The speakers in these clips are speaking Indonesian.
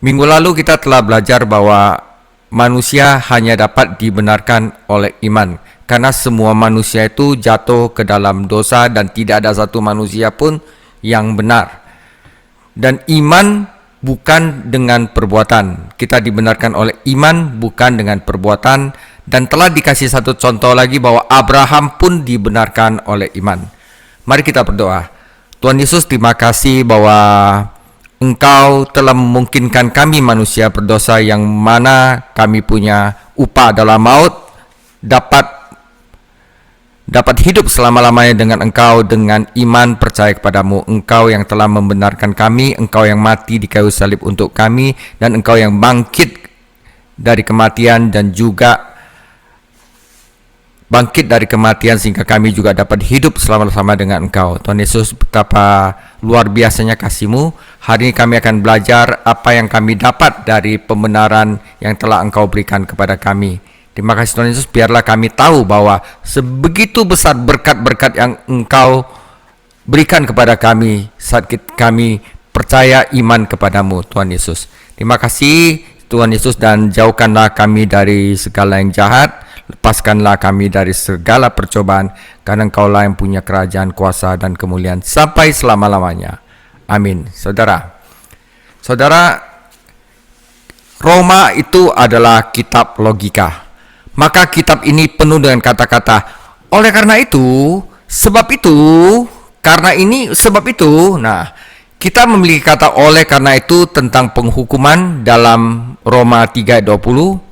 Minggu lalu kita telah belajar bahwa manusia hanya dapat dibenarkan oleh iman, karena semua manusia itu jatuh ke dalam dosa dan tidak ada satu manusia pun yang benar. Dan iman bukan dengan perbuatan. Kita dibenarkan oleh iman bukan dengan perbuatan, dan telah dikasih satu contoh lagi bahwa Abraham pun dibenarkan oleh iman. Mari kita berdoa. Tuhan Yesus, terima kasih bahwa Engkau telah memungkinkan kami manusia berdosa yang mana kami punya upah adalah maut, dapat hidup selama-lamanya dengan Engkau dengan iman percaya kepadamu. Engkau yang telah membenarkan kami, Engkau yang mati di kayu salib untuk kami, dan Engkau yang bangkit dari kematian dan juga bangkit dari kematian sehingga kami juga dapat hidup selama-lamanya dengan Engkau. Tuhan Yesus, betapa luar biasanya kasih-Mu. Hari ini kami akan belajar apa yang kami dapat dari pembenaran yang telah Engkau berikan kepada kami. Terima kasih Tuhan Yesus, biarlah kami tahu bahwa sebegitu besar berkat-berkat yang Engkau berikan kepada kami saat kami percaya iman kepadamu, Tuhan Yesus. Terima kasih Tuhan Yesus, dan jauhkanlah kami dari segala yang jahat. Lepaskanlah kami dari segala percobaan, karena Engkaulah yang punya kerajaan, kuasa, dan kemuliaan sampai selama-lamanya. Amin. Saudara, Roma itu adalah kitab logika. Maka kitab ini penuh dengan kata-kata oleh karena itu, sebab itu, karena ini, sebab itu. Nah, kita memiliki kata oleh karena itu tentang penghukuman dalam Roma 3 ayat 20,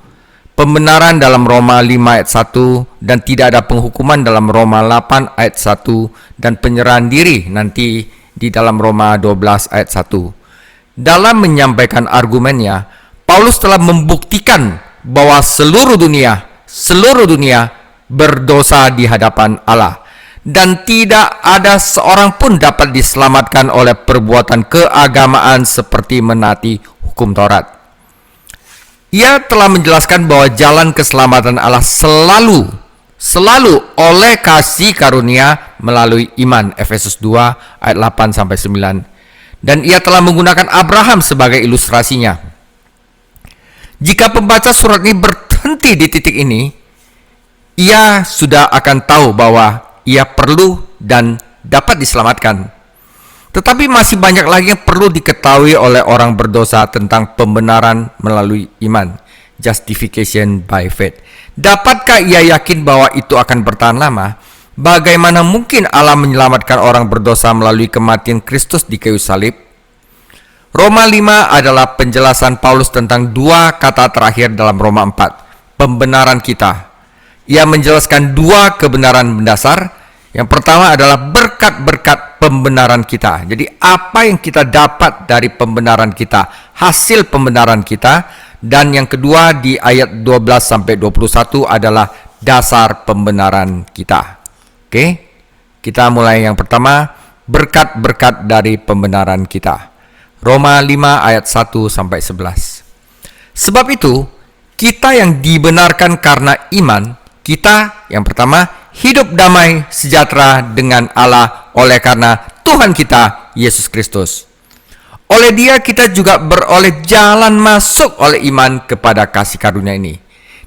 pembenaran dalam Roma 5 ayat 1, dan tidak ada penghukuman dalam Roma 8 ayat 1, dan penyerahan diri nanti di dalam Roma 12 ayat 1. Dalam menyampaikan argumennya, Paulus telah membuktikan bahwa seluruh dunia berdosa di hadapan Allah, dan tidak ada seorang pun dapat diselamatkan oleh perbuatan keagamaan seperti menaati hukum Taurat. Ia telah menjelaskan bahwa jalan keselamatan Allah selalu oleh kasih karunia melalui iman. Efesus 2 ayat 8 sampai 9. Dan ia telah menggunakan Abraham sebagai ilustrasinya. Jika pembaca surat ini berhenti di titik ini, ia sudah akan tahu bahwa ia perlu dan dapat diselamatkan. Tetapi masih banyak lagi yang perlu diketahui oleh orang berdosa tentang pembenaran melalui iman, justification by faith. Dapatkah ia yakin bahwa itu akan bertahan lama? Bagaimana mungkin Allah menyelamatkan orang berdosa melalui kematian Kristus di kayu salib? Roma 5 adalah penjelasan Paulus tentang dua kata terakhir dalam Roma 4, pembenaran kita. Ia menjelaskan dua kebenaran mendasar. Yang pertama adalah berkat-berkat pembenaran kita. Jadi apa yang kita dapat dari pembenaran kita, hasil pembenaran kita. Dan yang kedua di ayat 12 sampai 21 adalah dasar pembenaran kita. Oke? Kita mulai yang pertama, berkat-berkat dari pembenaran kita. Roma 5 ayat 1 sampai 11. Sebab itu, kita yang dibenarkan karena iman, kita yang pertama hidup damai sejahtera dengan Allah oleh karena Tuhan kita Yesus Kristus. Oleh Dia kita juga beroleh jalan masuk oleh iman kepada kasih karunia ini.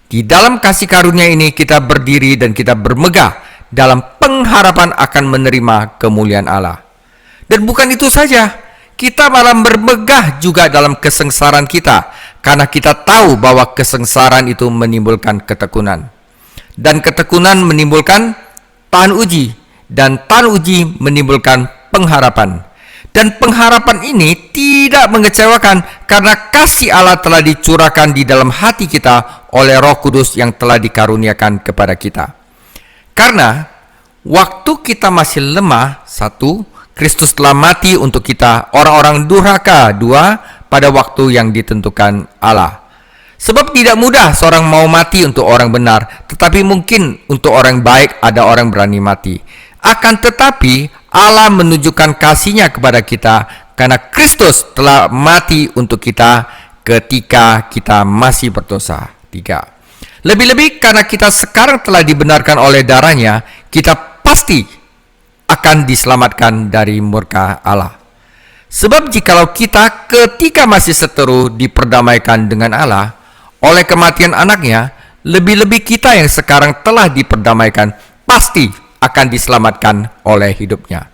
Di dalam kasih karunia ini kita berdiri dan kita bermegah dalam pengharapan akan menerima kemuliaan Allah. Dan bukan itu saja, kita malah bermegah juga dalam kesengsaraan kita, karena kita tahu bahwa kesengsaraan itu menimbulkan ketekunan. Dan ketekunan menimbulkan tahan uji, dan tahan uji menimbulkan pengharapan. Dan pengharapan ini tidak mengecewakan, karena kasih Allah telah dicurahkan di dalam hati kita oleh Roh Kudus yang telah dikaruniakan kepada kita. Karena waktu kita masih lemah, 1, Kristus telah mati untuk kita, orang-orang durhaka, 2, pada waktu yang ditentukan Allah. Sebab tidak mudah seorang mau mati untuk orang benar, tetapi mungkin untuk orang baik ada orang berani mati. Akan tetapi Allah menunjukkan kasih-Nya kepada kita, karena Kristus telah mati untuk kita ketika kita masih berdosa. 3. Lebih-lebih karena kita sekarang telah dibenarkan oleh darah-Nya, kita pasti akan diselamatkan dari murka Allah. Sebab jikalau kita ketika masih seteru diperdamaikan dengan Allah oleh kematian anaknya, lebih-lebih kita yang sekarang telah diperdamaikan pasti akan diselamatkan oleh hidupnya.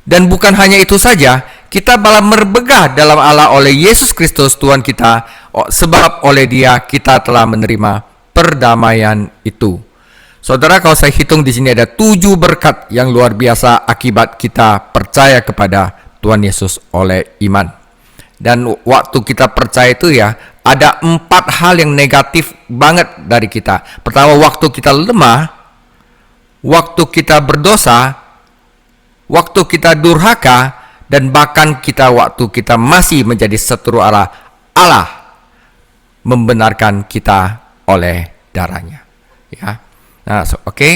Dan bukan hanya itu saja, kita malah berbegah dalam Allah oleh Yesus Kristus Tuhan kita, sebab oleh Dia kita telah menerima perdamaian itu. Saudara, kalau saya hitung di sini ada 7 berkat yang luar biasa akibat kita percaya kepada Tuhan Yesus oleh iman. Dan waktu kita percaya itu ya, ada 4 hal yang negatif banget dari kita. Pertama, waktu kita lemah, waktu kita berdosa, waktu kita durhaka, dan bahkan waktu kita masih menjadi seteru Allah, Allah membenarkan kita oleh darahnya. Ya. Nah, oke.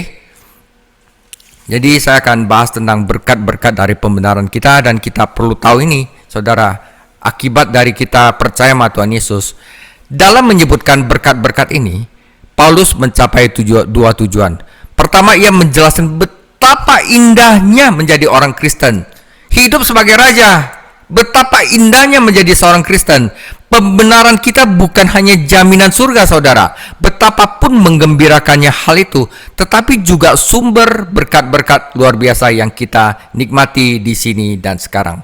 Jadi saya akan bahas tentang berkat-berkat dari pembenaran kita, dan kita perlu tahu ini, saudara, akibat dari kita percaya sama Tuhan Yesus. Dalam menyebutkan berkat-berkat ini, Paulus mencapai 2 tujuan. Pertama, ia menjelaskan betapa indahnya menjadi orang Kristen, hidup sebagai raja. Betapa indahnya menjadi seorang Kristen. Pembenaran kita bukan hanya jaminan surga, saudara. Betapapun menggembirakannya hal itu, tetapi juga sumber berkat-berkat luar biasa yang kita nikmati di sini dan sekarang.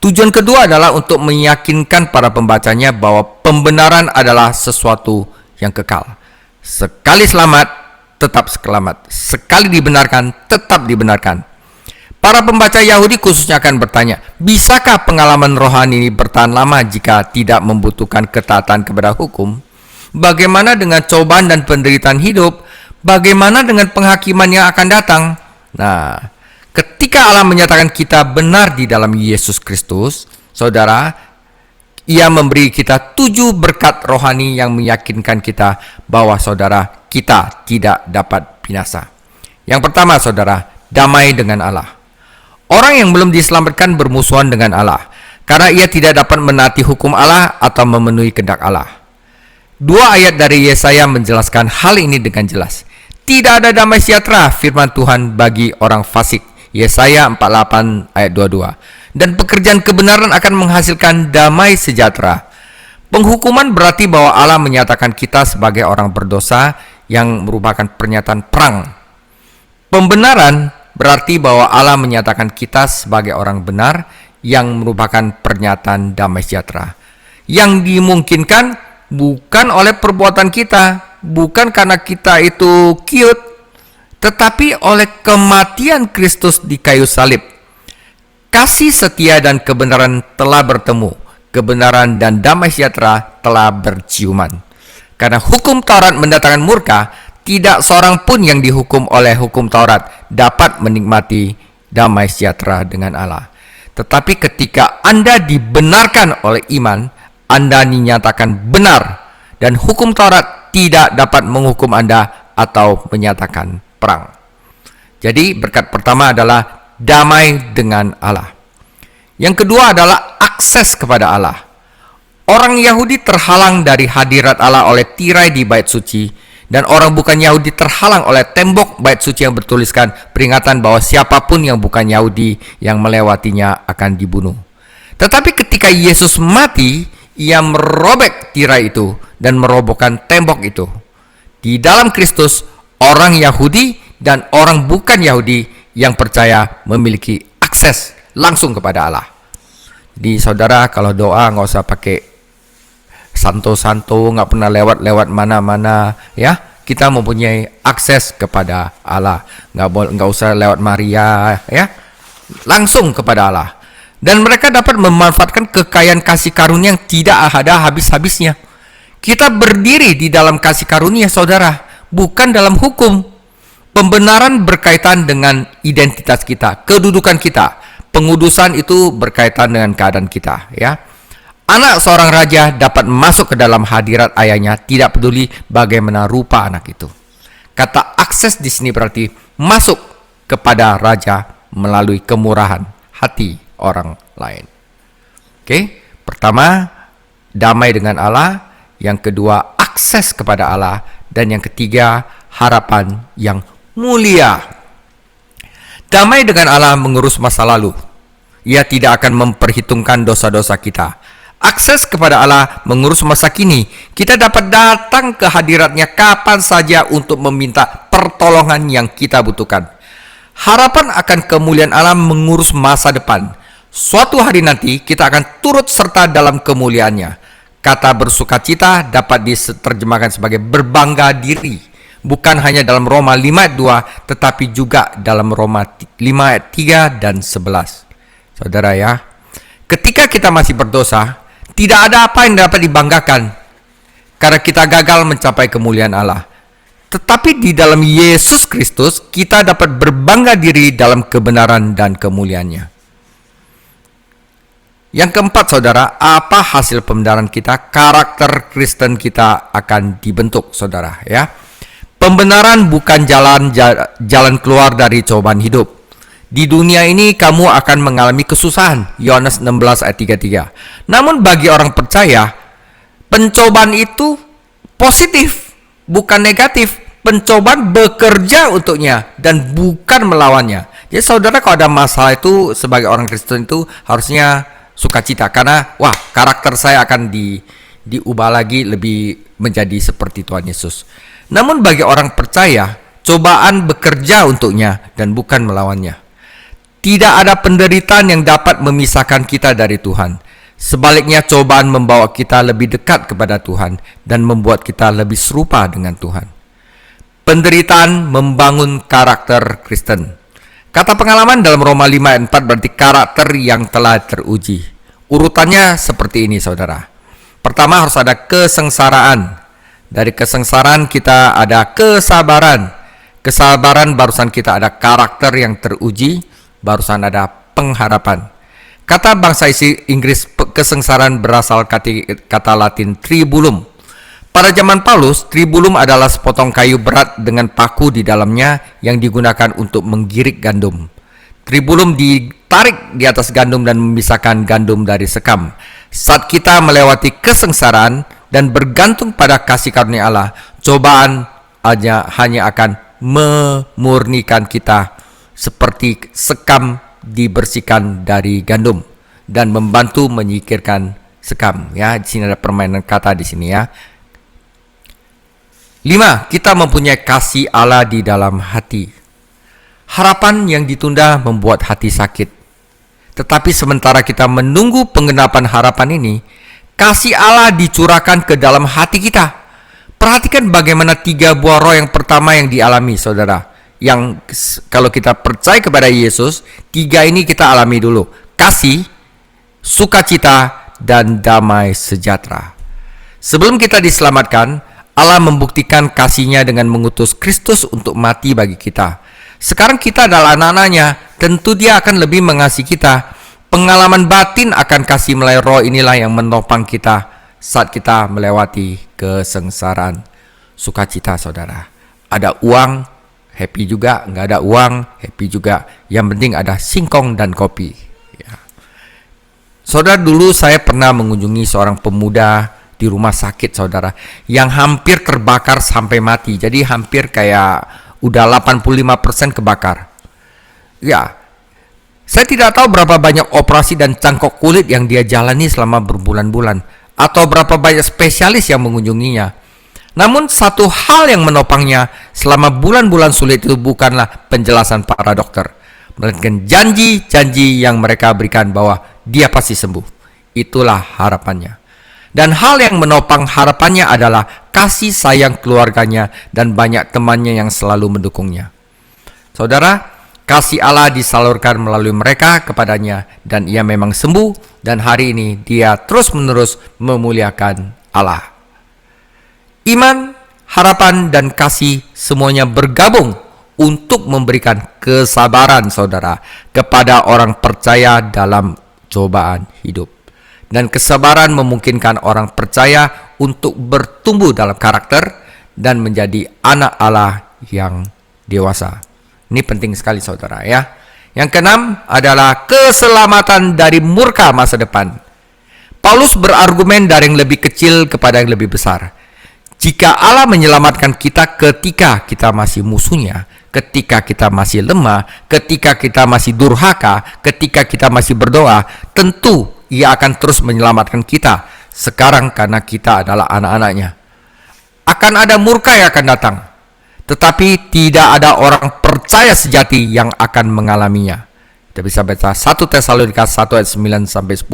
Tujuan kedua adalah untuk meyakinkan para pembacanya bahwa pembenaran adalah sesuatu yang kekal. Sekali selamat, tetap selamat. Sekali dibenarkan, tetap dibenarkan. Para pembaca Yahudi khususnya akan bertanya, bisakah pengalaman rohani ini bertahan lama jika tidak membutuhkan ketaatan kepada hukum? Bagaimana dengan cobaan dan penderitaan hidup? Bagaimana dengan penghakiman yang akan datang? Nah, ketika Allah menyatakan kita benar di dalam Yesus Kristus, saudara, Ia memberi kita 7 berkat rohani yang meyakinkan kita bahwa saudara, kita tidak dapat binasa. Yang pertama, saudara, damai dengan Allah. Orang yang belum diselamatkan bermusuhan dengan Allah, karena ia tidak dapat menaati hukum Allah atau memenuhi kehendak Allah. 2 ayat dari Yesaya menjelaskan hal ini dengan jelas. Tidak ada damai sejahtera, firman Tuhan, bagi orang fasik. Yesaya 48 ayat 22. Dan pekerjaan kebenaran akan menghasilkan damai sejahtera. Penghukuman berarti bahwa Allah menyatakan kita sebagai orang berdosa yang merupakan pernyataan perang. Pembenaran berarti bahwa Allah menyatakan kita sebagai orang benar yang merupakan pernyataan damai sejahtera. Yang dimungkinkan bukan oleh perbuatan kita, bukan karena kita itu cute, tetapi oleh kematian Kristus di kayu salib. Kasih setia dan kebenaran telah bertemu, kebenaran dan damai sejahtera telah berciuman. Karena hukum Taurat mendatangkan murka, tidak seorang pun yang dihukum oleh hukum Taurat dapat menikmati damai sejahtera dengan Allah. Tetapi ketika Anda dibenarkan oleh iman, Anda dinyatakan benar, dan hukum Taurat tidak dapat menghukum Anda atau menyatakan perang. Jadi berkat pertama adalah damai dengan Allah. Yang kedua adalah akses kepada Allah. Orang Yahudi terhalang dari hadirat Allah oleh tirai di bait suci, dan orang bukan Yahudi terhalang oleh tembok bait suci yang bertuliskan peringatan bahwa siapapun yang bukan Yahudi yang melewatinya akan dibunuh. Tetapi ketika Yesus mati, Ia merobek tirai itu dan merobohkan tembok itu. Di dalam Kristus, orang Yahudi dan orang bukan Yahudi yang percaya memiliki akses langsung kepada Allah. Jadi saudara, kalau doa nggak usah pakai santo-santo, nggak pernah lewat mana-mana, ya. Kita mempunyai akses kepada Allah, nggak usah lewat Maria, ya, langsung kepada Allah. Dan mereka dapat memanfaatkan kekayaan kasih karunia yang tidak ada habis-habisnya. Kita berdiri di dalam kasih karunia, saudara, bukan dalam hukum. Pembenaran berkaitan dengan identitas kita, kedudukan kita. Pengudusan itu berkaitan dengan keadaan kita, ya. Anak seorang raja dapat masuk ke dalam hadirat ayahnya, tidak peduli bagaimana rupa anak itu. Kata akses di sini berarti masuk kepada raja melalui kemurahan hati orang lain. Oke, pertama damai dengan Allah, yang kedua akses kepada Allah, dan yang ketiga harapan yang mulia. Damai dengan Allah mengurus masa lalu. Ia tidak akan memperhitungkan dosa-dosa kita. Akses kepada Allah mengurus masa kini. Kita dapat datang ke hadiratnya kapan saja untuk meminta pertolongan yang kita butuhkan. Harapan akan kemuliaan Allah mengurus masa depan. Suatu hari nanti kita akan turut serta dalam kemuliaannya. Kata bersukacita dapat diterjemahkan sebagai berbangga diri. Bukan hanya dalam Roma 5 ayat 2, tetapi juga dalam Roma 5 ayat 3 dan 11. Saudara ya, ketika kita masih berdosa, tidak ada apa yang dapat dibanggakan karena kita gagal mencapai kemuliaan Allah. Tetapi di dalam Yesus Kristus, kita dapat berbangga diri dalam kebenaran dan kemuliaannya. Yang keempat, saudara, apa hasil pembenaran kita? Karakter Kristen kita akan dibentuk, saudara ya. Pembenaran bukan jalan keluar dari cobaan hidup. Di dunia ini kamu akan mengalami kesusahan. Yohanes 16 ayat 33. Namun bagi orang percaya, pencobaan itu positif, bukan negatif. Pencobaan bekerja untuknya dan bukan melawannya. Jadi saudara, kalau ada masalah itu sebagai orang Kristen itu harusnya sukacita. Karena karakter saya akan diubah lagi lebih menjadi seperti Tuhan Yesus. Namun bagi orang percaya, cobaan bekerja untuknya dan bukan melawannya. Tidak ada penderitaan yang dapat memisahkan kita dari Tuhan. Sebaliknya, cobaan membawa kita lebih dekat kepada Tuhan dan membuat kita lebih serupa dengan Tuhan. Penderitaan membangun karakter Kristen. Kata pengalaman dalam Roma 5 ayat 4 berarti karakter yang telah teruji. Urutannya seperti ini, saudara. Pertama harus ada kesengsaraan. Dari kesengsaraan kita ada kesabaran. Kesabaran barusan kita ada karakter yang teruji. Barusan ada pengharapan. Kata bangsa Inggris kesengsaraan berasal kata Latin tribulum. Pada zaman Paulus, tribulum adalah sepotong kayu berat dengan paku di dalamnya yang digunakan untuk menggirik gandum. Tribulum ditarik di atas gandum dan memisahkan gandum dari sekam. Saat kita melewati kesengsaraan dan bergantung pada kasih karunia Allah, cobaan hanya akan memurnikan kita seperti sekam dibersihkan dari gandum dan membantu menyingkirkan sekam. Ya, di sini ada permainan kata di sini ya. 5. Kita mempunyai kasih Allah di dalam hati. Harapan yang ditunda membuat hati sakit. Tetapi sementara kita menunggu penggenapan harapan ini, kasih Allah dicurahkan ke dalam hati kita. Perhatikan bagaimana 3 buah roh yang pertama yang dialami, saudara. Yang kalau kita percaya kepada Yesus, 3 ini kita alami dulu. Kasih, sukacita, dan damai sejahtera. Sebelum kita diselamatkan, Allah membuktikan kasih-Nya dengan mengutus Kristus untuk mati bagi kita. Sekarang kita adalah anak-anaknya, tentu Dia akan lebih mengasihi kita. Pengalaman batin akan kasih melalui roh inilah yang menopang kita saat kita melewati kesengsaraan. Sukacita, saudara. Ada uang, happy juga. Nggak ada uang, happy juga. Yang penting ada singkong dan kopi ya. Saudara, dulu saya pernah mengunjungi seorang pemuda di rumah sakit, saudara, yang hampir terbakar sampai mati. Jadi hampir kayak udah 85% kebakar. Ya, saya tidak tahu berapa banyak operasi dan cangkok kulit yang dia jalani selama berbulan-bulan, atau berapa banyak spesialis yang mengunjunginya. Namun satu hal yang menopangnya selama bulan-bulan sulit itu bukanlah penjelasan para dokter, melainkan janji-janji yang mereka berikan bahwa dia pasti sembuh. Itulah harapannya. Dan hal yang menopang harapannya adalah kasih sayang keluarganya dan banyak temannya yang selalu mendukungnya. Saudara, kasih Allah disalurkan melalui mereka kepadanya dan ia memang sembuh, dan hari ini dia terus-menerus memuliakan Allah. Iman, harapan, dan kasih semuanya bergabung untuk memberikan kesabaran, saudara, kepada orang percaya dalam cobaan hidup. Dan kesabaran memungkinkan orang percaya untuk bertumbuh dalam karakter dan menjadi anak Allah yang dewasa. Ini penting sekali, saudara ya. Yang keenam adalah keselamatan dari murka masa depan. Paulus berargumen dari yang lebih kecil kepada yang lebih besar. Jika Allah menyelamatkan kita ketika kita masih musuhnya, ketika kita masih lemah, ketika kita masih durhaka, ketika kita masih berdoa, tentu Ia akan terus menyelamatkan kita. Sekarang karena kita adalah anak-anaknya. Akan ada murka yang akan datang, tetapi tidak ada orang percaya sejati yang akan mengalaminya. Kita bisa baca 1 Tesalonika 1 ayat 9 sampai 10,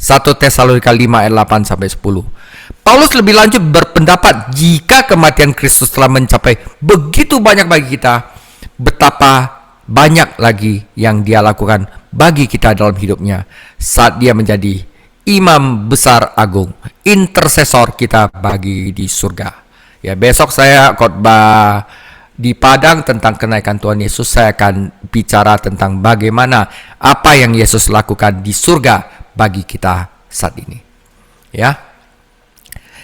1 Tesalonika 5 ayat 8 sampai 10. Paulus lebih lanjut berpendapat jika kematian Kristus telah mencapai begitu banyak bagi kita, betapa banyak lagi yang Dia lakukan bagi kita dalam hidupnya saat Dia menjadi Imam Besar Agung, intercesor kita bagi di surga. Ya, besok saya khotbah di Padang tentang kenaikan Tuhan Yesus. Saya akan bicara tentang bagaimana apa yang Yesus lakukan di surga bagi kita saat ini. Ya.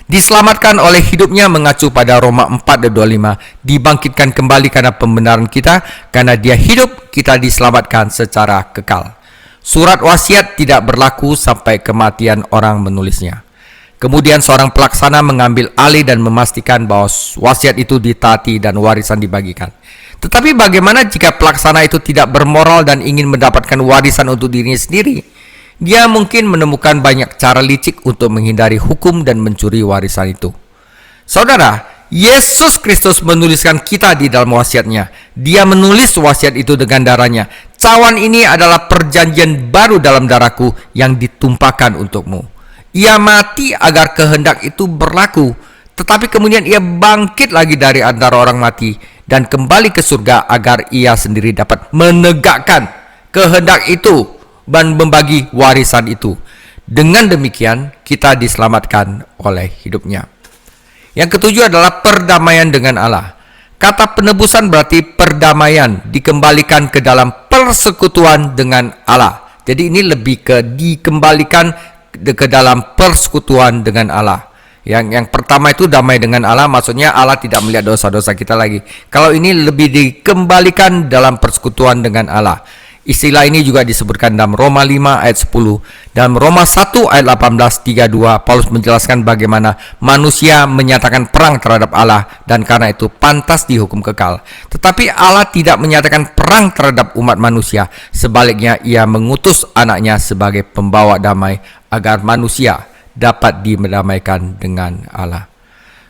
Diselamatkan oleh hidupnya mengacu pada Roma 4 ayat 25, dibangkitkan kembali karena pembenaran kita, karena Dia hidup kita diselamatkan secara kekal. Surat wasiat tidak berlaku sampai kematian orang menulisnya. Kemudian seorang pelaksana mengambil alih dan memastikan bahwa wasiat itu ditaati dan warisan dibagikan. Tetapi bagaimana jika pelaksana itu tidak bermoral dan ingin mendapatkan warisan untuk dirinya sendiri? Dia mungkin menemukan banyak cara licik untuk menghindari hukum dan mencuri warisan itu. Saudara, Yesus Kristus menuliskan kita di dalam wasiatnya. Dia menulis wasiat itu dengan darahnya. Cawan ini adalah perjanjian baru dalam darahku yang ditumpahkan untukmu. Ia mati agar kehendak itu berlaku, tetapi kemudian Ia bangkit lagi dari antara orang mati dan kembali ke surga agar Ia sendiri dapat menegakkan kehendak itu dan membagi warisan itu. Dengan demikian kita diselamatkan oleh hidupnya. Yang ketujuh adalah perdamaian dengan Allah. Kata penebusan berarti perdamaian, dikembalikan ke dalam persekutuan dengan Allah. Jadi ini lebih ke dikembalikan ke dalam persekutuan dengan Allah. Yang pertama itu damai dengan Allah, maksudnya Allah tidak melihat dosa-dosa kita lagi. Kalau ini lebih dikembalikan dalam persekutuan dengan Allah. Istilah ini juga disebutkan dalam Roma 5 ayat 10. Dalam Roma 1 ayat 18:32, Paulus menjelaskan bagaimana manusia menyatakan perang terhadap Allah dan karena itu pantas dihukum kekal. Tetapi Allah tidak menyatakan perang terhadap umat manusia. Sebaliknya Ia mengutus anaknya sebagai pembawa damai agar manusia dapat dimerdamaikan dengan Allah.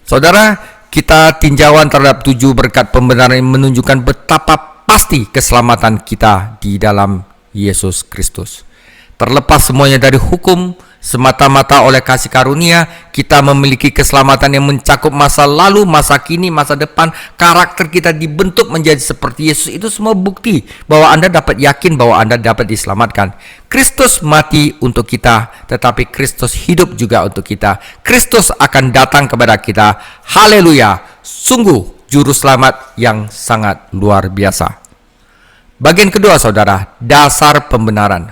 Saudara, kita tinjauan terhadap 7 berkat pembenaran yang menunjukkan betapa pasti keselamatan kita di dalam Yesus Kristus. Terlepas semuanya dari hukum, semata-mata oleh kasih karunia, kita memiliki keselamatan yang mencakup masa lalu, masa kini, masa depan. Karakter kita dibentuk menjadi seperti Yesus. Itu semua bukti bahwa Anda dapat yakin bahwa Anda dapat diselamatkan. Kristus mati untuk kita, tetapi Kristus hidup juga untuk kita. Kristus akan datang kepada kita. Haleluya! Sungguh juru selamat yang sangat luar biasa. Bagian kedua, saudara, dasar pembenaran.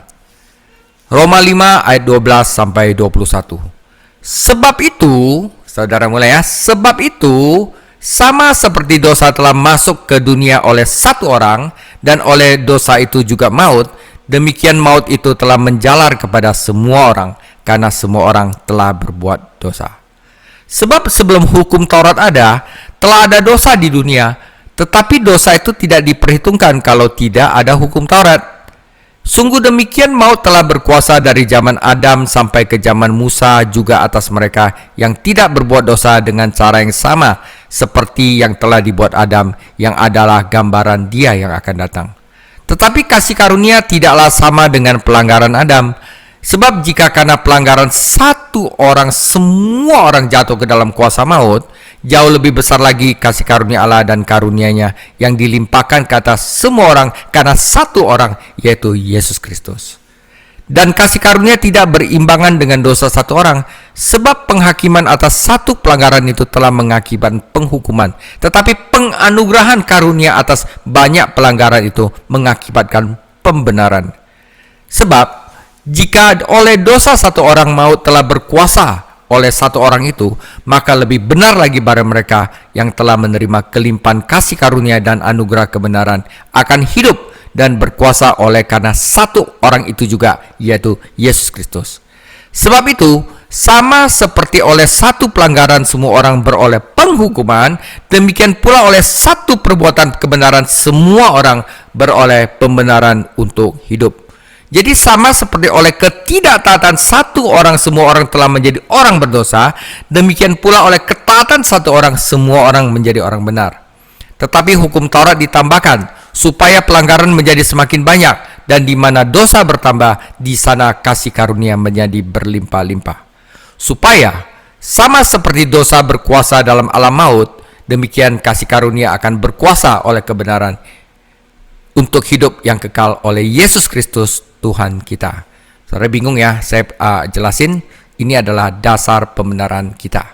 Roma 5 ayat 12 sampai 21. Sebab itu, saudara mulai ya, sebab itu sama seperti dosa telah masuk ke dunia oleh satu orang dan oleh dosa itu juga maut, demikian maut itu telah menjalar kepada semua orang karena semua orang telah berbuat dosa. Sebab sebelum hukum Taurat ada, telah ada dosa di dunia, tetapi dosa itu tidak diperhitungkan kalau tidak ada hukum Taurat. Sungguh demikian maut telah berkuasa dari zaman Adam sampai ke zaman Musa juga atas mereka yang tidak berbuat dosa dengan cara yang sama seperti yang telah dibuat Adam, yang adalah gambaran Dia yang akan datang. Tetapi kasih karunia tidaklah sama dengan pelanggaran Adam. Sebab jika karena pelanggaran satu orang semua orang jatuh ke dalam kuasa maut, jauh lebih besar lagi kasih karunia Allah dan karunia-Nya yang dilimpahkan ke atas semua orang karena satu orang, yaitu Yesus Kristus. Dan kasih karunia tidak berimbangan dengan dosa satu orang, sebab penghakiman atas satu pelanggaran itu telah mengakibatkan penghukuman, tetapi penganugerahan karunia atas banyak pelanggaran itu mengakibatkan pembenaran. Sebab jika oleh dosa satu orang maut telah berkuasa oleh satu orang itu, maka lebih benar lagi pada mereka yang telah menerima kelimpahan kasih karunia dan anugerah kebenaran akan hidup dan berkuasa oleh karena satu orang itu juga, yaitu Yesus Kristus. Sebab itu, Sama seperti oleh satu pelanggaran semua orang beroleh penghukuman, demikian pula oleh satu perbuatan kebenaran semua orang beroleh pembenaran untuk hidup. Jadi sama seperti oleh ketidaktaatan satu orang semua orang telah menjadi orang berdosa, demikian pula oleh ketaatan satu orang semua orang menjadi orang benar. Tetapi hukum Taurat ditambahkan supaya pelanggaran menjadi semakin banyak, dan di mana dosa bertambah, di sana kasih karunia menjadi berlimpah-limpah. Supaya sama seperti dosa berkuasa dalam alam maut, demikian kasih karunia akan berkuasa oleh kebenaran untuk hidup yang kekal oleh Yesus Kristus Tuhan kita. Saudara bingung ya, saya jelasin, ini adalah dasar pembenaran kita.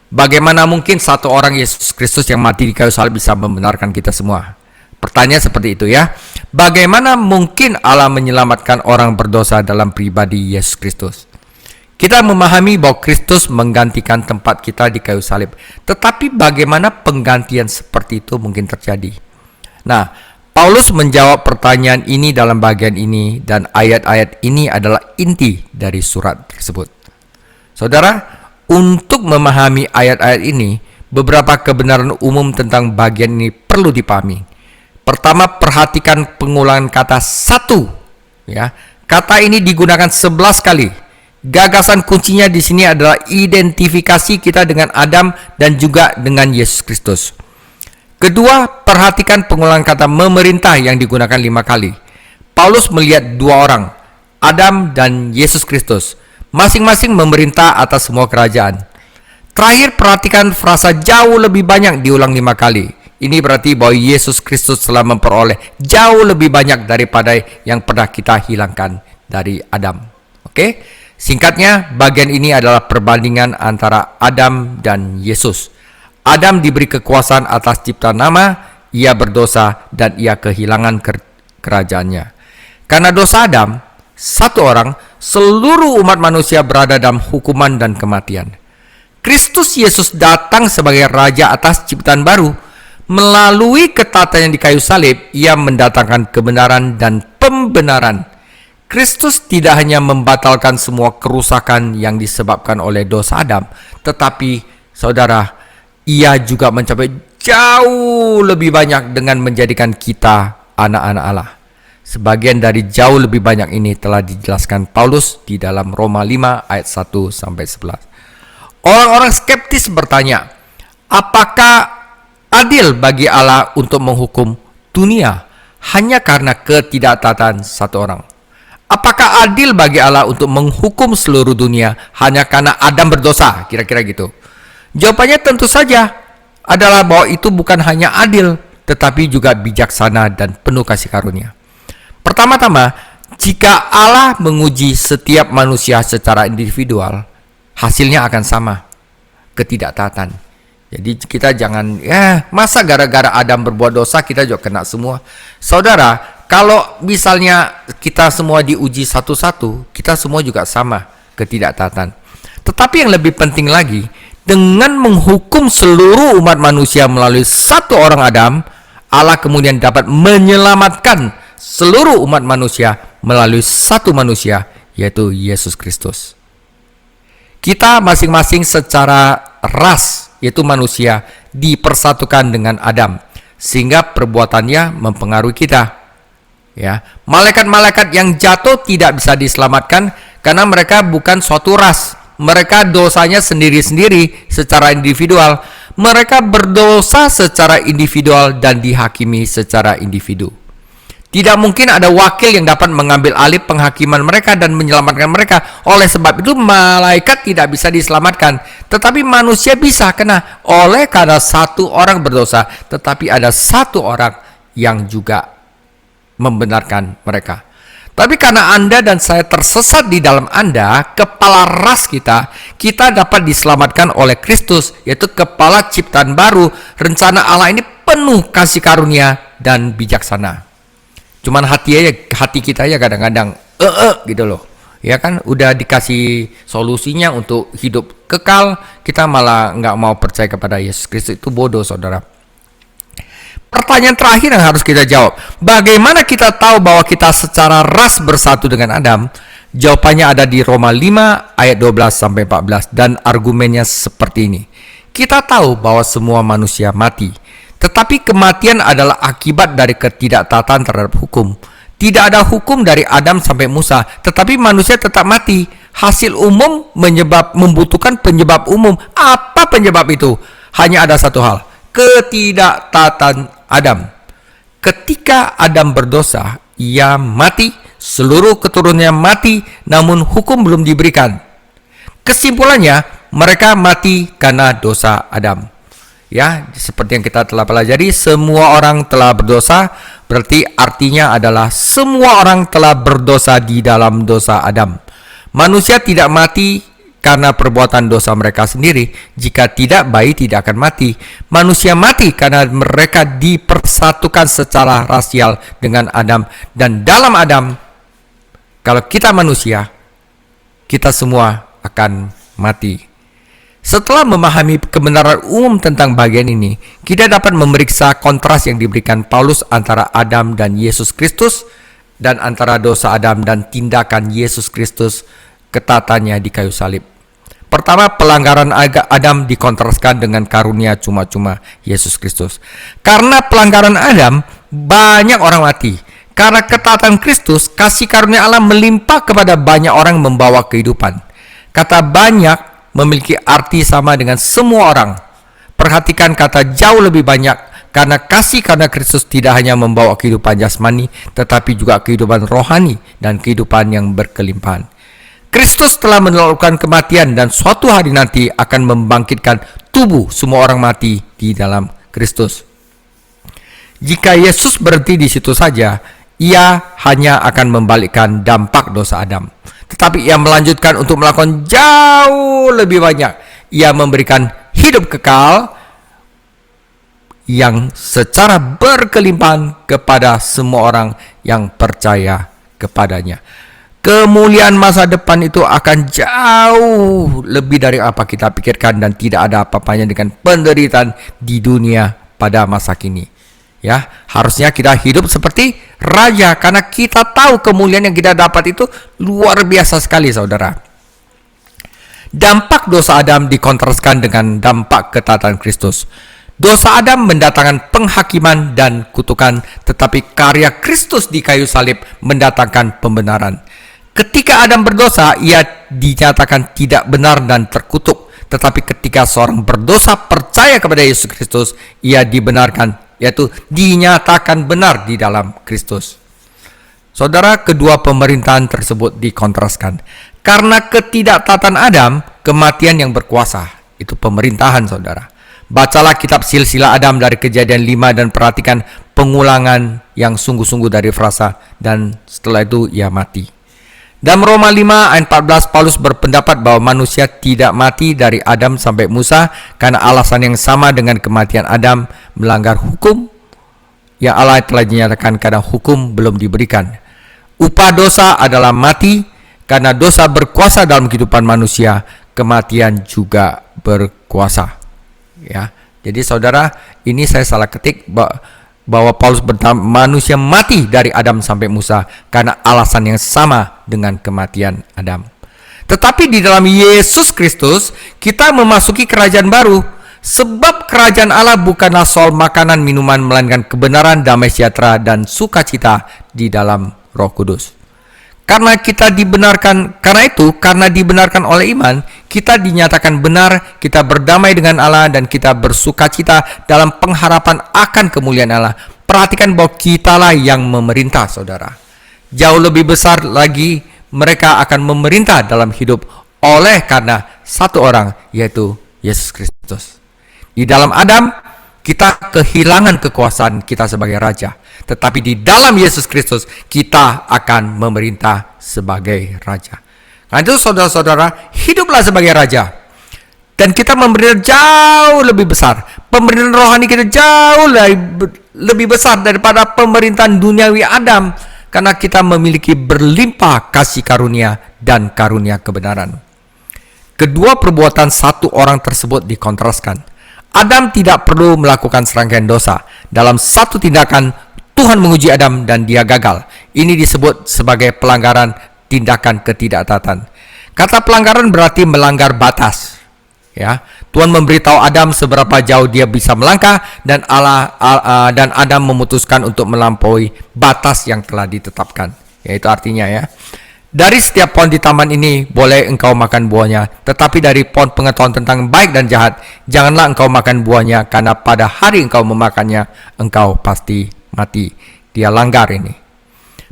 Bagaimana mungkin satu orang Yesus Kristus yang mati di kayu salib bisa membenarkan kita semua? Pertanyaan seperti itu ya. Bagaimana mungkin Allah menyelamatkan orang berdosa dalam pribadi Yesus Kristus? Kita memahami bahwa Kristus menggantikan tempat kita di kayu salib. Tetapi bagaimana penggantian seperti itu mungkin terjadi? Nah, Paulus menjawab pertanyaan ini dalam bagian ini, dan ayat-ayat ini adalah inti dari surat tersebut. Saudara, untuk memahami ayat-ayat ini, beberapa kebenaran umum tentang bagian ini perlu dipahami. Pertama, perhatikan pengulangan kata satu. Ya, kata ini digunakan 11 kali. Gagasan kuncinya di sini adalah identifikasi kita dengan Adam dan juga dengan Yesus Kristus. Kedua, perhatikan pengulangan kata memerintah yang digunakan 5 kali. Paulus melihat dua orang, Adam dan Yesus Kristus, masing-masing memerintah atas semua kerajaan. Terakhir, perhatikan frasa jauh lebih banyak diulang 5 kali. Ini berarti bahwa Yesus Kristus telah memperoleh jauh lebih banyak daripada yang pernah kita hilangkan dari Adam. Oke? Singkatnya, bagian ini adalah perbandingan antara Adam dan Yesus. Adam diberi kekuasaan atas ciptaan nama, ia berdosa dan ia kehilangan kerajaannya. Karena dosa Adam, satu orang, seluruh umat manusia berada dalam hukuman dan kematian. Kristus Yesus datang sebagai raja atas ciptaan baru. Melalui ketataannya di kayu salib, ia mendatangkan kebenaran dan pembenaran. Kristus tidak hanya membatalkan semua kerusakan yang disebabkan oleh dosa Adam, tetapi saudara, ia juga mencapai jauh lebih banyak dengan menjadikan kita anak-anak Allah. Sebagian dari jauh lebih banyak ini telah dijelaskan Paulus di dalam Roma 5 ayat 1-11. Orang-orang skeptis bertanya, apakah adil bagi Allah untuk menghukum dunia hanya karena ketidaktaatan satu orang? Apakah adil bagi Allah untuk menghukum seluruh dunia hanya karena Adam berdosa? Kira-kira gitu. Jawabannya tentu saja adalah bahwa itu bukan hanya adil, tetapi juga bijaksana dan penuh kasih karunia. Pertama-tama, jika Allah menguji setiap manusia secara individual, hasilnya akan sama, ketidaktaatan. Jadi kita jangan, masa gara-gara Adam berbuat dosa kita juga kena semua. Saudara, kalau misalnya kita semua diuji satu-satu, kita semua juga sama, ketidaktaatan. Tetapi yang lebih penting lagi, dengan menghukum seluruh umat manusia melalui satu orang Adam, Allah kemudian dapat menyelamatkan seluruh umat manusia melalui satu manusia, yaitu Yesus Kristus. Kita masing-masing secara ras, yaitu manusia, dipersatukan dengan Adam, sehingga perbuatannya mempengaruhi kita. Ya, malaikat-malaikat yang jatuh tidak bisa diselamatkan karena mereka bukan suatu ras. Mereka dosanya sendiri-sendiri secara individual. Mereka berdosa secara individual dan dihakimi secara individu. Tidak mungkin ada wakil yang dapat mengambil alih penghakiman mereka dan menyelamatkan mereka. Oleh sebab itu malaikat tidak bisa diselamatkan. Tetapi manusia bisa, karena oleh karena satu orang berdosa, tetapi ada satu orang yang juga membenarkan mereka. Tapi karena Anda dan saya tersesat di dalam Anda, kepala ras kita dapat diselamatkan oleh Kristus, yaitu kepala ciptaan baru. Rencana Allah ini penuh kasih karunia dan bijaksana. Cuman hati kita ya kadang-kadang gitu loh. Ya kan, udah dikasih solusinya untuk hidup kekal, kita malah nggak mau percaya kepada Yesus Kristus. Itu bodoh, saudara. Pertanyaan terakhir yang harus kita jawab, bagaimana kita tahu bahwa kita secara ras bersatu dengan Adam? Jawabannya ada di Roma 5 ayat 12-14 dan argumennya seperti ini. Kita tahu bahwa semua manusia mati, tetapi kematian adalah akibat dari ketidaktaatan terhadap hukum. Tidak ada hukum dari Adam sampai Musa, tetapi manusia tetap mati. Hasil umum membutuhkan penyebab umum. Apa penyebab itu? Hanya ada satu hal, ketidaktaatan Adam. Ketika Adam berdosa, ia mati, seluruh keturunannya mati, namun hukum belum diberikan. Kesimpulannya, mereka mati karena dosa Adam. Ya, seperti yang kita telah pelajari, semua orang telah berdosa, berarti artinya adalah semua orang telah berdosa di dalam dosa Adam. Manusia tidak mati karena perbuatan dosa mereka sendiri. Jika tidak, bayi tidak akan mati. Manusia mati karena mereka dipersatukan secara rasial dengan Adam. Dan dalam Adam, kalau kita manusia, kita semua akan mati. Setelah memahami kebenaran umum tentang bagian ini, kita dapat memeriksa kontras yang diberikan Paulus antara Adam dan Yesus Kristus, dan antara dosa Adam dan tindakan Yesus Kristus, ketatannya di kayu salib. Pertama, pelanggaran Adam dikontraskan dengan karunia cuma-cuma Yesus Kristus. Karena pelanggaran Adam, banyak orang mati. Karena ketaatan Kristus, kasih karunia Allah melimpah kepada banyak orang membawa kehidupan. Kata banyak memiliki arti sama dengan semua orang. Perhatikan kata jauh lebih banyak, karena kasih karena Kristus tidak hanya membawa kehidupan jasmani, tetapi juga kehidupan rohani dan kehidupan yang berkelimpahan. Kristus telah menaklukkan kematian dan suatu hari nanti akan membangkitkan tubuh semua orang mati di dalam Kristus. Jika Yesus berhenti di situ saja, ia hanya akan membalikkan dampak dosa Adam. Tetapi ia melanjutkan untuk melakukan jauh lebih banyak. Ia memberikan hidup kekal yang secara berkelimpahan kepada semua orang yang percaya kepadanya. Kemuliaan masa depan itu akan jauh lebih dari apa kita pikirkan, dan tidak ada apa-apanya dengan penderitaan di dunia pada masa kini. Ya, harusnya kita hidup seperti raja karena kita tahu kemuliaan yang kita dapat itu luar biasa sekali, saudara. Dampak dosa Adam dikontraskan dengan dampak ketaatan Kristus. Dosa Adam mendatangkan penghakiman dan kutukan, tetapi karya Kristus di kayu salib mendatangkan pembenaran. Ketika Adam berdosa, ia dinyatakan tidak benar dan terkutuk. Tetapi ketika seorang berdosa percaya kepada Yesus Kristus, ia dibenarkan, yaitu dinyatakan benar di dalam Kristus. Saudara, kedua pemerintahan tersebut dikontraskan. Karena ketidaktaatan Adam, kematian yang berkuasa. Itu pemerintahan, saudara. Bacalah kitab silsilah Adam dari Kejadian 5 dan perhatikan pengulangan yang sungguh-sungguh dari frasa, dan setelah itu ia mati. Dalam Roma 5 ayat 14, Paulus berpendapat bahwa manusia tidak mati dari Adam sampai Musa karena alasan yang sama dengan kematian Adam, melanggar hukum yang Allah telah dinyatakan karena hukum belum diberikan. Upah dosa adalah mati. Karena dosa berkuasa dalam kehidupan manusia, kematian juga berkuasa. Ya, jadi saudara, ini saya salah ketik bahwa Paulus berkata manusia mati dari Adam sampai Musa karena alasan yang sama dengan kematian Adam. Tetapi di dalam Yesus Kristus kita memasuki kerajaan baru, sebab kerajaan Allah bukanlah soal makanan minuman, melainkan kebenaran, damai sejahtera, dan sukacita di dalam Roh Kudus. Karena dibenarkan oleh iman, kita dinyatakan benar, kita berdamai dengan Allah, dan kita bersukacita dalam pengharapan akan kemuliaan Allah. Perhatikan bahwa kitalah yang memerintah, saudara. Jauh lebih besar lagi, mereka akan memerintah dalam hidup oleh karena satu orang, yaitu Yesus Kristus. Di dalam Adam, kita kehilangan kekuasaan kita sebagai raja. Tetapi di dalam Yesus Kristus, kita akan memerintah sebagai raja. Nah itu saudara-saudara, hiduplah sebagai raja. Dan kita memerintah jauh lebih besar. Pemerintahan rohani kita jauh lebih besar daripada pemerintahan duniawi Adam. Karena kita memiliki berlimpah kasih karunia dan karunia kebenaran. Kedua perbuatan satu orang tersebut dikontraskan. Adam tidak perlu melakukan serangkaian dosa. Dalam satu tindakan, Tuhan menguji Adam dan dia gagal. Ini disebut sebagai pelanggaran tindakan ketidaktaatan. Kata pelanggaran berarti melanggar batas. Ya, Tuhan memberitahu Adam seberapa jauh dia bisa melangkah, dan dan Adam memutuskan untuk melampaui batas yang telah ditetapkan. Yaitu artinya ya, dari setiap pohon di taman ini boleh engkau makan buahnya, tetapi dari pohon pengetahuan tentang baik dan jahat janganlah engkau makan buahnya, karena pada hari engkau memakannya engkau pasti mati. Dia langgar ini.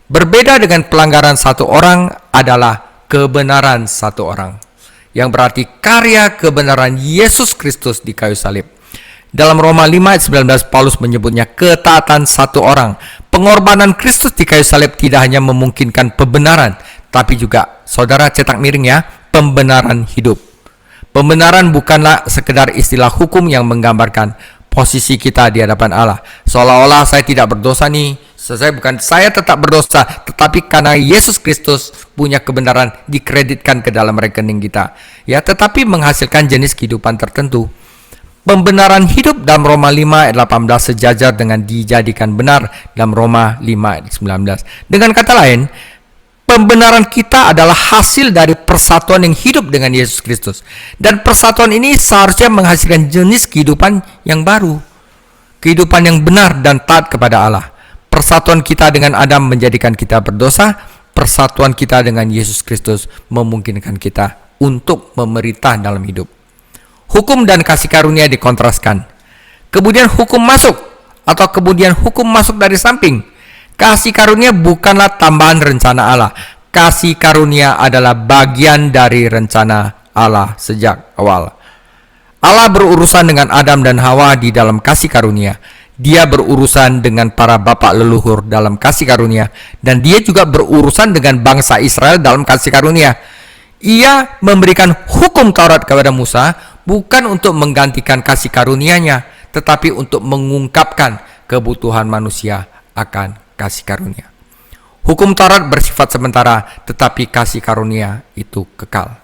Berbeda dengan pelanggaran satu orang adalah kebenaran satu orang, yang berarti karya kebenaran Yesus Kristus di kayu salib. Dalam Roma 5 ayat 19 Paulus menyebutnya ketaatan satu orang. Pengorbanan Kristus di kayu salib tidak hanya memungkinkan pembenaran, tapi juga, saudara cetak miring ya, pembenaran hidup. Pembenaran bukanlah sekedar istilah hukum yang menggambarkan posisi kita di hadapan Allah. Seolah-olah saya tidak berdosa nih, saya tetap berdosa, tetapi karena Yesus Kristus punya kebenaran dikreditkan ke dalam rekening kita. Ya, tetapi menghasilkan jenis kehidupan tertentu. Pembenaran hidup dalam Roma 5 ayat 18 sejajar dengan dijadikan benar dalam Roma 5 ayat 19. Dengan kata lain, pembenaran kita adalah hasil dari persatuan yang hidup dengan Yesus Kristus. Dan persatuan ini seharusnya menghasilkan jenis kehidupan yang baru. Kehidupan yang benar dan taat kepada Allah. Persatuan kita dengan Adam menjadikan kita berdosa. Persatuan kita dengan Yesus Kristus memungkinkan kita untuk memerintah dalam hidup. Hukum dan kasih karunia dikontraskan. Kemudian hukum masuk dari samping. Kasih karunia bukanlah tambahan rencana Allah. Kasih karunia adalah bagian dari rencana Allah sejak awal. Allah berurusan dengan Adam dan Hawa di dalam kasih karunia. Dia berurusan dengan para bapak leluhur dalam kasih karunia. Dan dia juga berurusan dengan bangsa Israel dalam kasih karunia. Ia memberikan hukum Taurat kepada Musa bukan untuk menggantikan kasih karunia-Nya, tetapi untuk mengungkapkan kebutuhan manusia akan kasih karunia. Hukum Taurat bersifat sementara, tetapi kasih karunia itu kekal.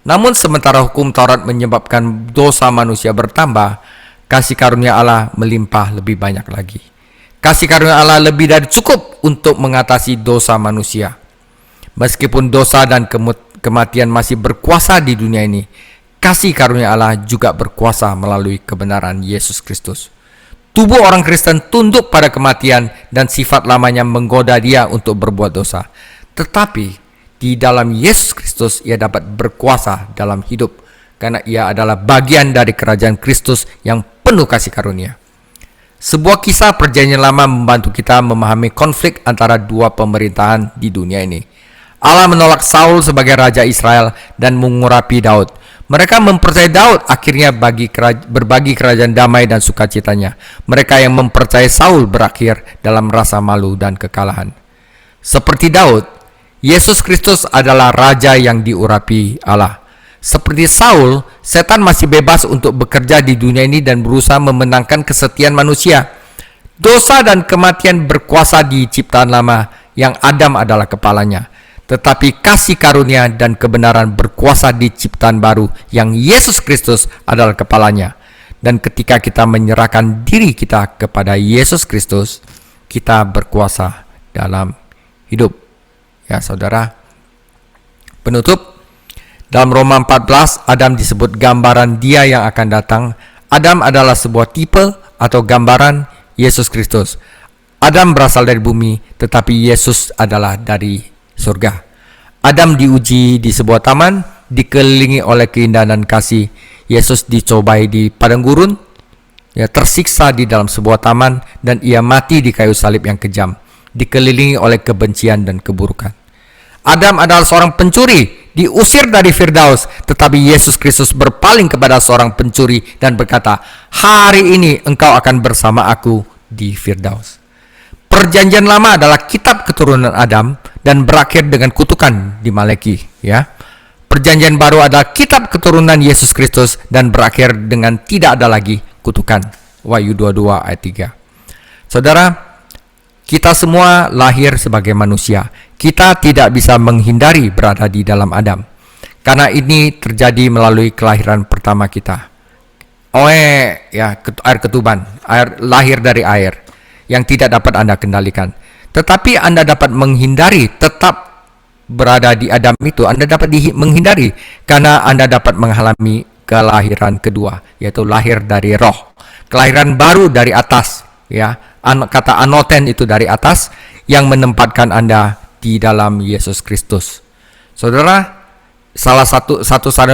Namun sementara hukum Taurat menyebabkan dosa manusia bertambah, kasih karunia Allah melimpah lebih banyak lagi. Kasih karunia Allah lebih dari cukup untuk mengatasi dosa manusia. Meskipun dosa dan kematian masih berkuasa di dunia ini, kasih karunia Allah juga berkuasa melalui kebenaran Yesus Kristus. Tubuh orang Kristen tunduk pada kematian dan sifat lamanya menggoda dia untuk berbuat dosa. Tetapi di dalam Yesus Kristus ia dapat berkuasa dalam hidup, karena ia adalah bagian dari kerajaan Kristus yang penuh kasih karunia. Sebuah kisah perjanjian lama membantu kita memahami konflik antara dua pemerintahan di dunia ini. Allah menolak Saul sebagai raja Israel dan mengurapi Daud. Mereka mempercayai Daud akhirnya berbagi kerajaan damai dan sukacitanya. Mereka yang mempercayai Saul berakhir dalam rasa malu dan kekalahan. Seperti Daud, Yesus Kristus adalah raja yang diurapi Allah. Seperti Saul, setan masih bebas untuk bekerja di dunia ini dan berusaha memenangkan kesetiaan manusia. Dosa dan kematian berkuasa di ciptaan lama yang Adam adalah kepalanya. Tetapi kasih karunia dan kebenaran berkuasa di ciptaan baru yang Yesus Kristus adalah kepalanya. Dan ketika kita menyerahkan diri kita kepada Yesus Kristus, kita berkuasa dalam hidup. Ya saudara, penutup, dalam Roma 14, Adam disebut gambaran dia yang akan datang. Adam adalah sebuah tipe atau gambaran Yesus Kristus. Adam berasal dari bumi, tetapi Yesus adalah dari surga. Adam diuji di sebuah taman, dikelilingi oleh keindahan dan kasih. Yesus dicobai di padang gurun, tersiksa di dalam sebuah taman, dan ia mati di kayu salib yang kejam, dikelilingi oleh kebencian dan keburukan. Adam adalah seorang pencuri, diusir dari Firdaus, tetapi Yesus Kristus berpaling kepada seorang pencuri dan berkata, "Hari ini engkau akan bersama aku di Firdaus." Perjanjian lama adalah kitab keturunan Adam dan berakhir dengan kutukan di Malaki, ya. Perjanjian baru adalah kitab keturunan Yesus Kristus dan berakhir dengan tidak ada lagi kutukan. Wahyu 22 ayat 3. Saudara, kita semua lahir sebagai manusia. Kita tidak bisa menghindari berada di dalam Adam. Karena ini terjadi melalui kelahiran pertama kita. Air ketuban, lahir dari air yang tidak dapat Anda kendalikan. Tetapi Anda dapat menghindari tetap berada di Adam itu, Anda dapat menghindari karena Anda dapat mengalami kelahiran kedua, yaitu lahir dari roh, kelahiran baru dari atas, ya. Kata anoten itu dari atas yang menempatkan Anda di dalam Yesus Kristus. Saudara, salah satu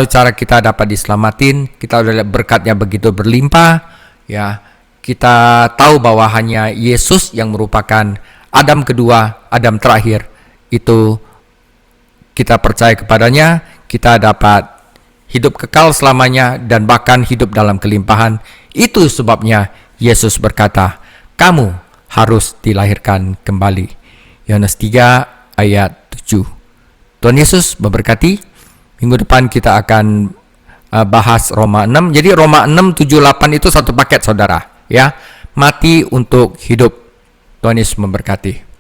cara kita dapat diselamatin, kita udah lihat berkatnya begitu berlimpah, ya. Kita tahu bahwa hanya Yesus yang merupakan Adam kedua, Adam terakhir. Itu kita percaya kepadanya, kita dapat hidup kekal selamanya dan bahkan hidup dalam kelimpahan. Itu sebabnya Yesus berkata, kamu harus dilahirkan kembali. Yohanes 3 ayat 7. Tuhan Yesus memberkati. Minggu depan kita akan bahas Roma 6. Jadi Roma 6, 7, 8 itu satu paket, saudara, ya. Mati untuk hidup. Tuhan Yesus memberkati.